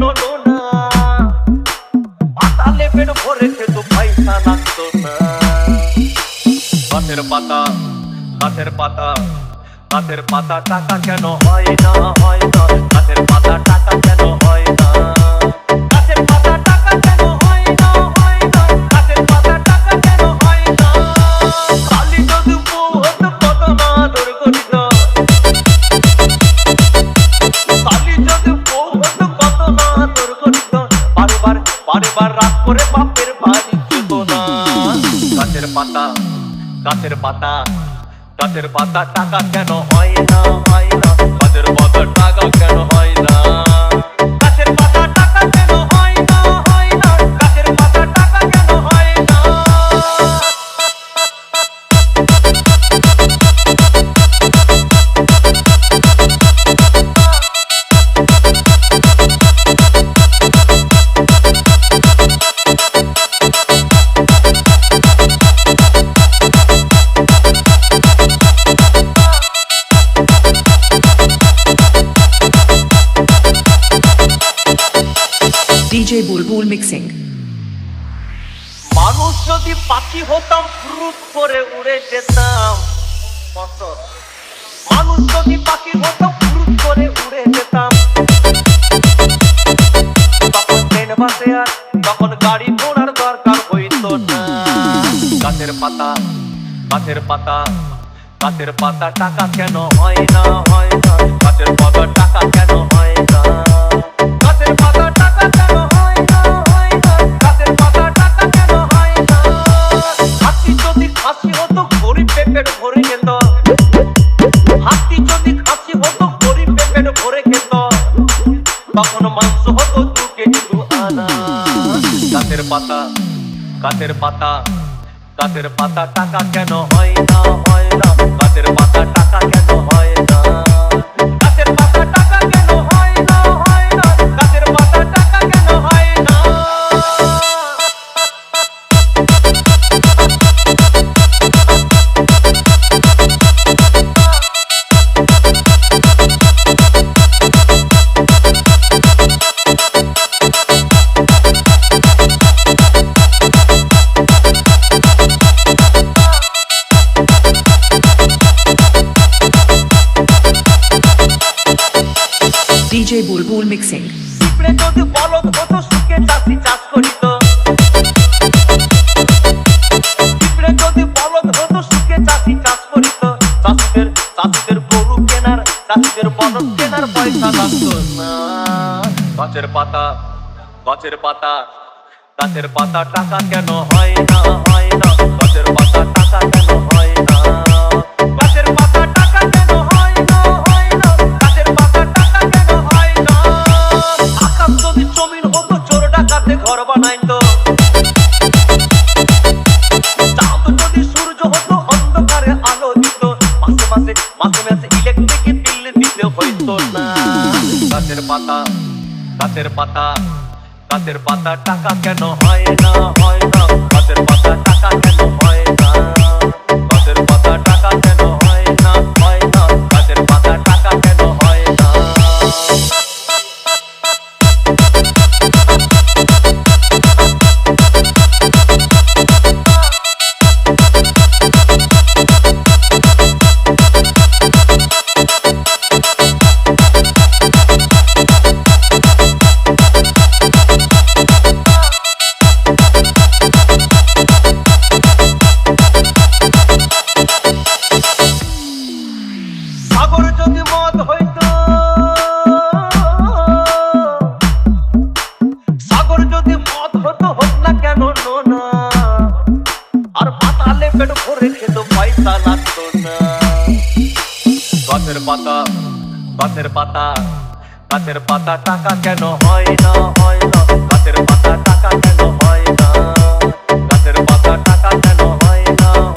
কেন না পাতালে পেট ভরে খেত পয়সা লাগতো না। গাছের পাতা গাছের পাতা গাছের পাতা টাকা কেন হয় না হয় না, গাছের পাতা টাকা কেন হয় না, গাছের পাতা টাকা কেন হয় না হয় না, গাছের পাতা টাকা কেন হয় না। কালি যদি বউ হতো কত না আদর করিত, কালি যদি বউ হতো কত না আদর করিত, বারবার বারবার রাত করে বাপের বাড়ি যেত না। গাছের পাতা গাছের পাতা গাছের পাতা টাকা কেন হয় না হয় না, গাছের পাতা টাকা কেন হয় না, গাছের পাতা টাকা কেন হয় না হয় না, গাছের পাতা টাকা কেন হয় না। DJ Bulbul Mixing. মানুষ যদি পাখি হতাম ফুরুত করে উড়ে যেতাম, মানুষ যদি পাখি হতাম ফুরুত করে উড়ে যেতাম, তখন ট্রেন বাসে আর তখন গাড়ি ঘোড়ার দরকার হইতো না। গাছের পাতা গাছের পাতা গাছের পাতা টাকা কেন হয় না হয় না, গাছের পাতা টাকা কেন হয় না, গাছের পাতা টাকা কেন হয় না হয় না, গাছের পাতা টাকা কেন হয় না। হাতি যদি খাসি হতো গরিব পেট ভরে যেত, হাতি যদি খাসি হতো গরিব পেট ভরে খেত, তখন মাংস হতো 2 কেজি 2 আনা। গাছের পাতা গাছের পাতা গাছের পাতা টাকা কেন হয় না হয় না, গাছের পাতা টাকা কেন হয় না, গাছের পাতা টাকা কেন হয় না হয় না, গাছের পাতা টাকা কেন হয় না। DJ Bulbul Mixing. পিঁপড়ে যদি বলদ হতো সুখে চাষি চাষ করিত, পিঁপড়ে যদি বলদ হতো সুখে চাষি চাষ করিত, চাষিদের গরু কেনার চাষিদের বলদ কেনার পয়সা লাগতো না। গাছের পাতা গাছের পাতা গাছের পাতা টাকা কেন হয় না হয় না, গাছের পাতা টাকা কেন হয় না, গাছের পাতা টাকা কেন হয় না হয় না, গাছের পাতা টাকা কেন হয় না। আকাশ যদি জমিন হতো চোর ডাকাতে ঘর বানাইতো, চাঁদ যদি সূর্য হতো অন্ধকারে আলো দিত, মাসে মাসে মাসে মাসে ইলেকট্রিক বিল দিতে হইতো না। গাছের পাতা গাছের পাতা গাছের পাতা টাকা কেন হয় না হয় না, গাছের পাতা টাকা কেন হয় না, গাছের পাতা টাকা কেন হয় না হয় না, গাছের পাতা টাকা কেন হয় না। সাগর যদি মদ হইতো, সাগর যদি মদ হতো হোক না কেন নোনা, আর পাতালে পেট ভরে খেত পয়সা লাগতো না। গাছের পাতা গাছের পাতা গাছের পাতা টাকা কেন হয় না হয় না, গাছের পাতা টাকা কেন